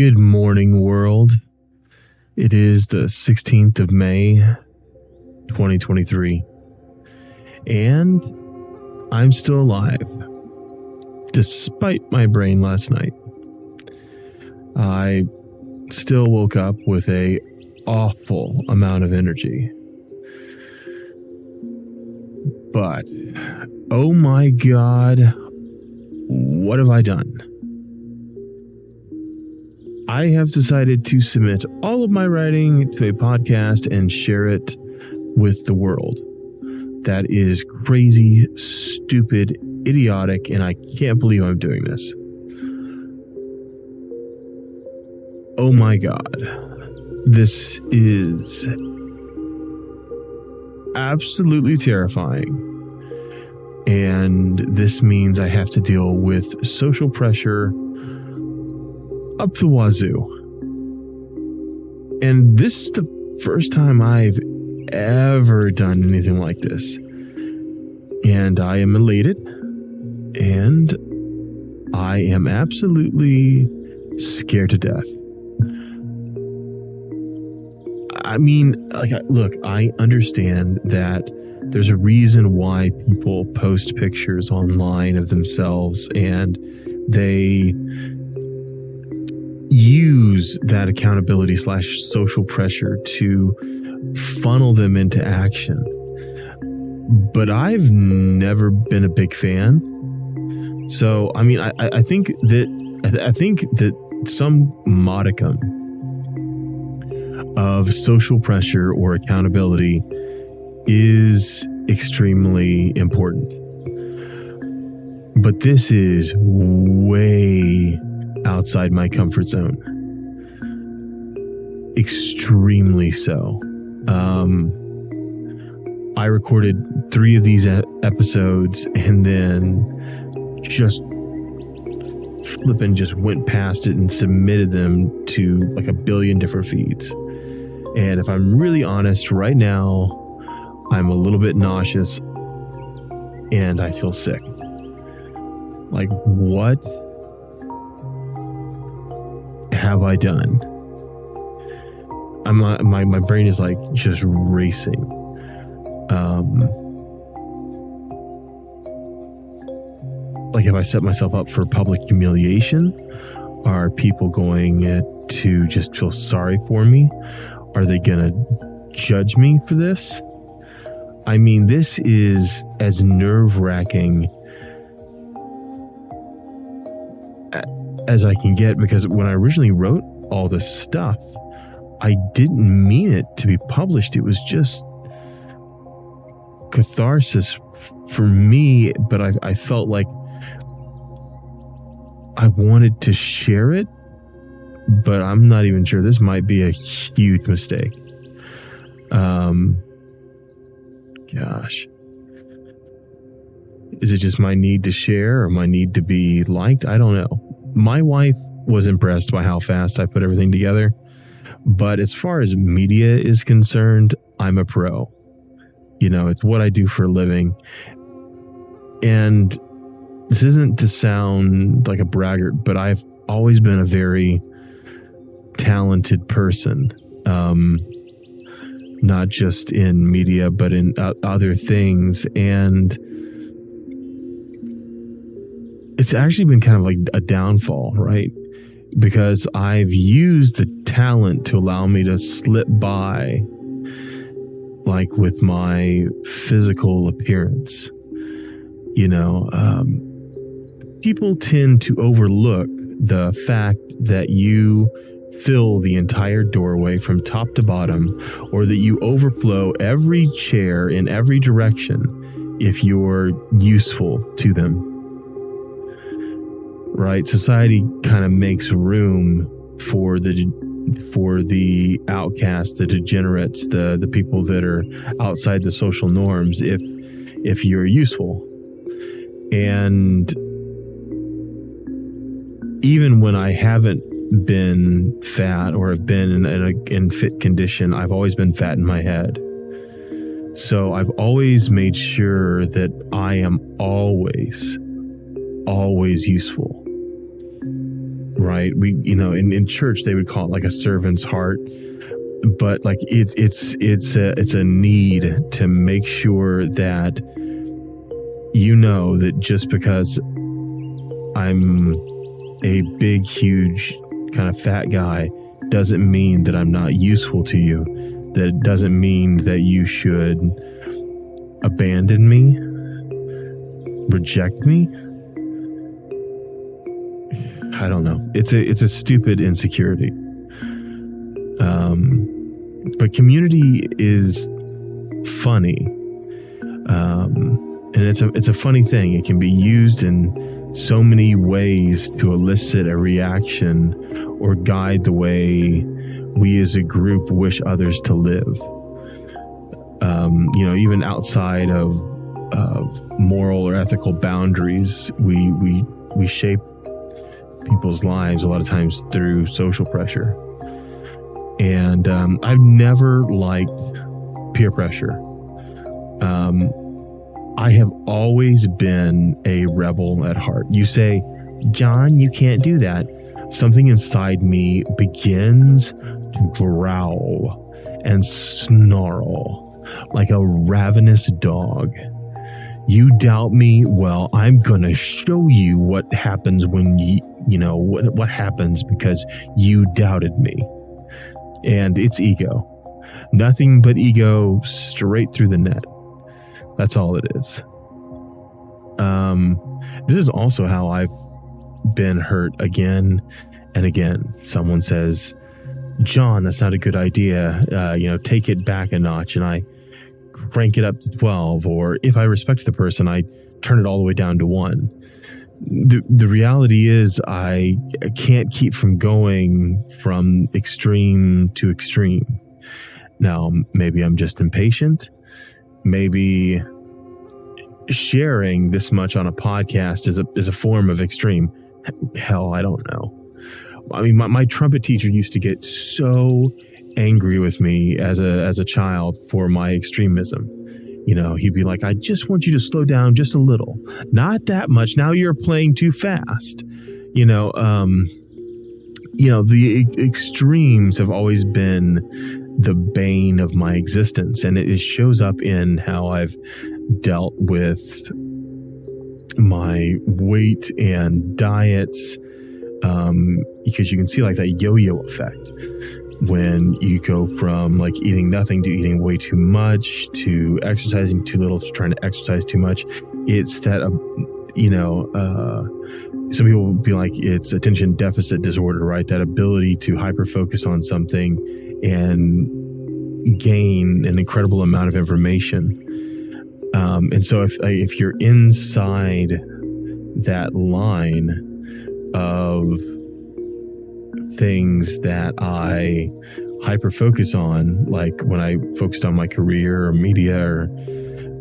Good morning, world. It is the 16th of May, 2023, and I'm still alive, despite my brain last night. I still woke up with a awful amount of energy. But, oh my God, what have I done? I have decided to submit all of my writing to a podcast and share it with the world. That is crazy, stupid, idiotic, and I can't believe I'm doing this. Oh my God. This is absolutely terrifying. And this means I have to deal with social pressure up the wazoo. And this is the first time I've ever done anything like this. And I am elated. And I am absolutely scared to death. I mean, look, I understand that there's a reason why people post pictures online of themselves and they use that accountability / social pressure to funnel them into action. But I've never been a big fan. So, I mean, I think that some modicum of social pressure or accountability is extremely important. But this is way outside my comfort zone. Extremely so. I recorded 3 of these episodes and then just went past it and submitted them to like a billion different feeds. And if I'm really honest, right now, I'm a little bit nauseous and I feel sick. Like, what have I done? My brain is like just racing. Like, have I set myself up for public humiliation? Are people going to just feel sorry for me? Are they gonna judge me for this? I mean, this is as nerve-wracking as I can get, because when I originally wrote all this stuff, I didn't mean it to be published. It was just catharsis for me, but I felt like I wanted to share it, but I'm not even sure. This might be a huge mistake. Gosh. Is it just my need to share or my need to be liked? I don't know. My wife was impressed by how fast I put everything together. But as far as media is concerned, I'm a pro. You know, it's what I do for a living. And this isn't to sound like a braggart, but I've always been a very talented person. Not just in media, but in other things. And it's actually been kind of like a downfall, right? Because I've used the talent to allow me to slip by, like with my physical appearance. You know, people tend to overlook the fact that you fill the entire doorway from top to bottom, or that you overflow every chair in every direction if you're useful to them. Right? Society kind of makes room for the outcasts, the degenerates, the people that are outside the social norms if you're useful. And even when I haven't been fat or have been in fit condition, I've always been fat in my head. So I've always made sure that I am always useful. right? We, in church they would call it like a servant's heart, but like it's a need to make sure that that just because I'm a big, huge kind of fat guy doesn't mean that I'm not useful to you. That doesn't mean that you should abandon me, reject me. I don't know. It's a stupid insecurity. But community is funny. And it's a funny thing. It can be used in so many ways to elicit a reaction or guide the way we as a group wish others to live. Even outside of moral or ethical boundaries, we shape people's lives a lot of times through social pressure. And I've never liked peer pressure. I have always been a rebel at heart. You say, John, you can't do that. Something inside me begins to growl and snarl like a ravenous dog. You doubt me? Well, I'm going to show you what happens when what happens because you doubted me. And it's ego. Nothing but ego straight through the net. That's all it is. This is also how I've been hurt again and again. Someone says, John, that's not a good idea. Take it back a notch. And I crank it up to 12. Or if I respect the person, I turn it all the way down to 1. The reality is I can't keep from going from extreme to extreme. Now, maybe I'm just impatient. Maybe sharing this much on a podcast is a form of extreme. Hell, I don't know. I mean, my trumpet teacher used to get so angry with me as a child for my extremism. He'd be like, I just want you to slow down just a little. Not that much. Now you're playing too fast. The extremes have always been the bane of my existence. And it shows up in how I've dealt with my weight and diets. Because you can see like that yo-yo effect. When you go from like eating nothing to eating way too much to exercising too little to trying to exercise too much. It's that, some people will be like, it's attention deficit disorder, right? That ability to hyper focus on something and gain an incredible amount of information. And so if you're inside that line of things that I hyper focus on, like when I focused on my career or media, or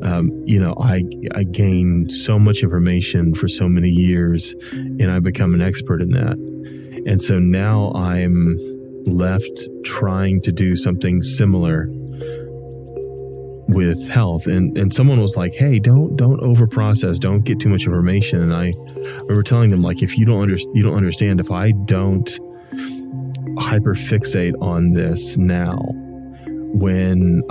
I gained so much information for so many years, and I become an expert in that. And so now I'm left trying to do something similar with health. And someone was like, hey, don't over process, don't get too much information. And I remember telling them, like, if you don't understand, if I don't hyperfixate on this now, when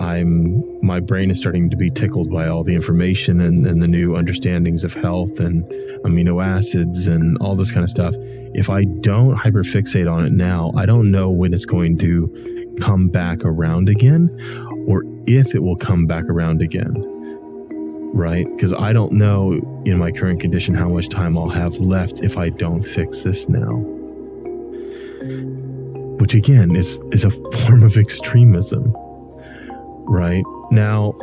my brain is starting to be tickled by all the information and the new understandings of health and amino acids and all this kind of stuff, if I don't hyperfixate on it now, I don't know when it's going to come back around again, or if it will come back around again, right? Because I don't know in my current condition how much time I'll have left if I don't fix this now. Which again is a form of extremism, right? Now,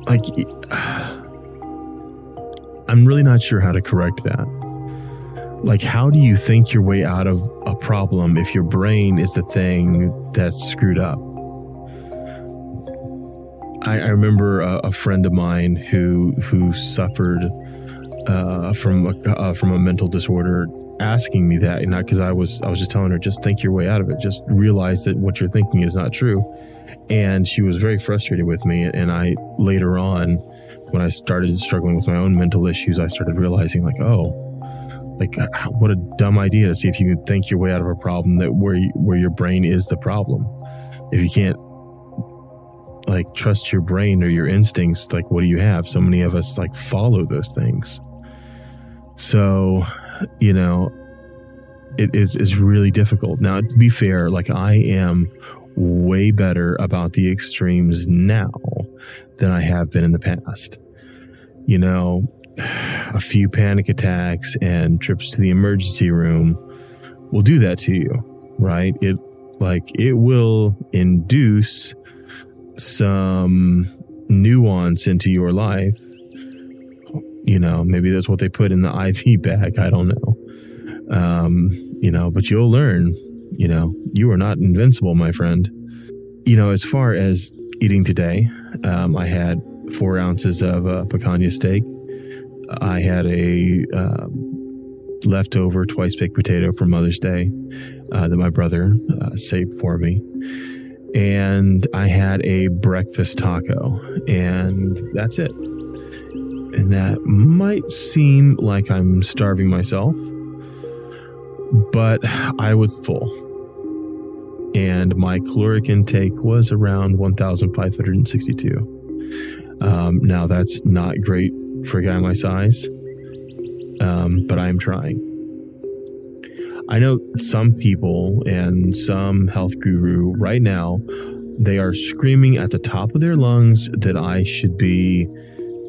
like, I'm really not sure how to correct that. Like, how do you think your way out of a problem if your brain is the thing that's screwed up? I remember a friend of mine who suffered from a mental disorder asking me that, and not because I was just telling her, just think your way out of it. Just realize that what you're thinking is not true. And she was very frustrated with me. And I later on, when I started struggling with my own mental issues, I started realizing like, oh, Like, what a dumb idea to see if you can think your way out of a problem where your brain is the problem. If you can't like trust your brain or your instincts, like what do you have? So many of us like follow those things. So, you know, it's really difficult. Now, to be fair, like I am way better about the extremes now than I have been in the past. You know, a few panic attacks and trips to the emergency room will do that to you, right? It will induce some nuance into your life. You know, maybe that's what they put in the IV bag. I don't know. You know, but you'll learn, you know, you are not invincible, my friend. You know, as far as eating today, I had 4 ounces of picanha steak. I had a leftover twice baked potato for Mother's Day that my brother saved for me. And I had a breakfast taco, and that's it. And that might seem like I'm starving myself, but I was full. And my caloric intake was around 1,562. Now, that's not great for a guy my size, but I'm trying. I know some people and some health guru right now, they are screaming at the top of their lungs that I should be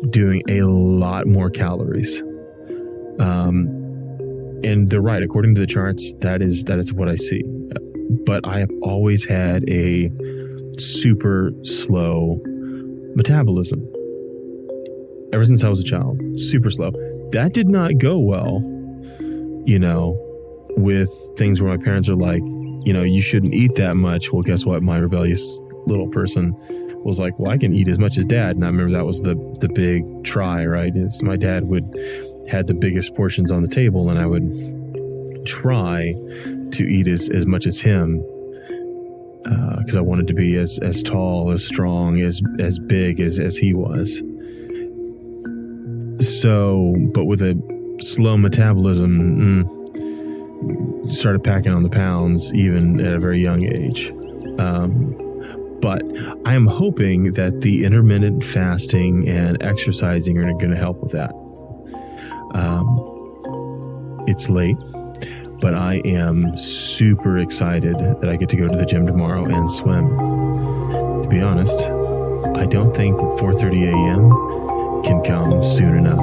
doing a lot more calories. And they're right. According to the charts, that is what I see. But I have always had a super slow metabolism. Ever since I was a child, super slow. That did not go well, you know, with things where my parents are like, you know, you shouldn't eat that much. Well, guess what? My rebellious little person was like, well, I can eat as much as Dad. And I remember that was the big try, right? Is my dad had the biggest portions on the table, and I would try to eat as much as him, because I wanted to be as tall, as strong, as big as he was. So, but with a slow metabolism, started packing on the pounds even at a very young age. But I am hoping that the intermittent fasting and exercising are going to help with that. It's late, but I am super excited that I get to go to the gym tomorrow and swim. To be honest, I don't think 4:30 a.m. can come soon enough.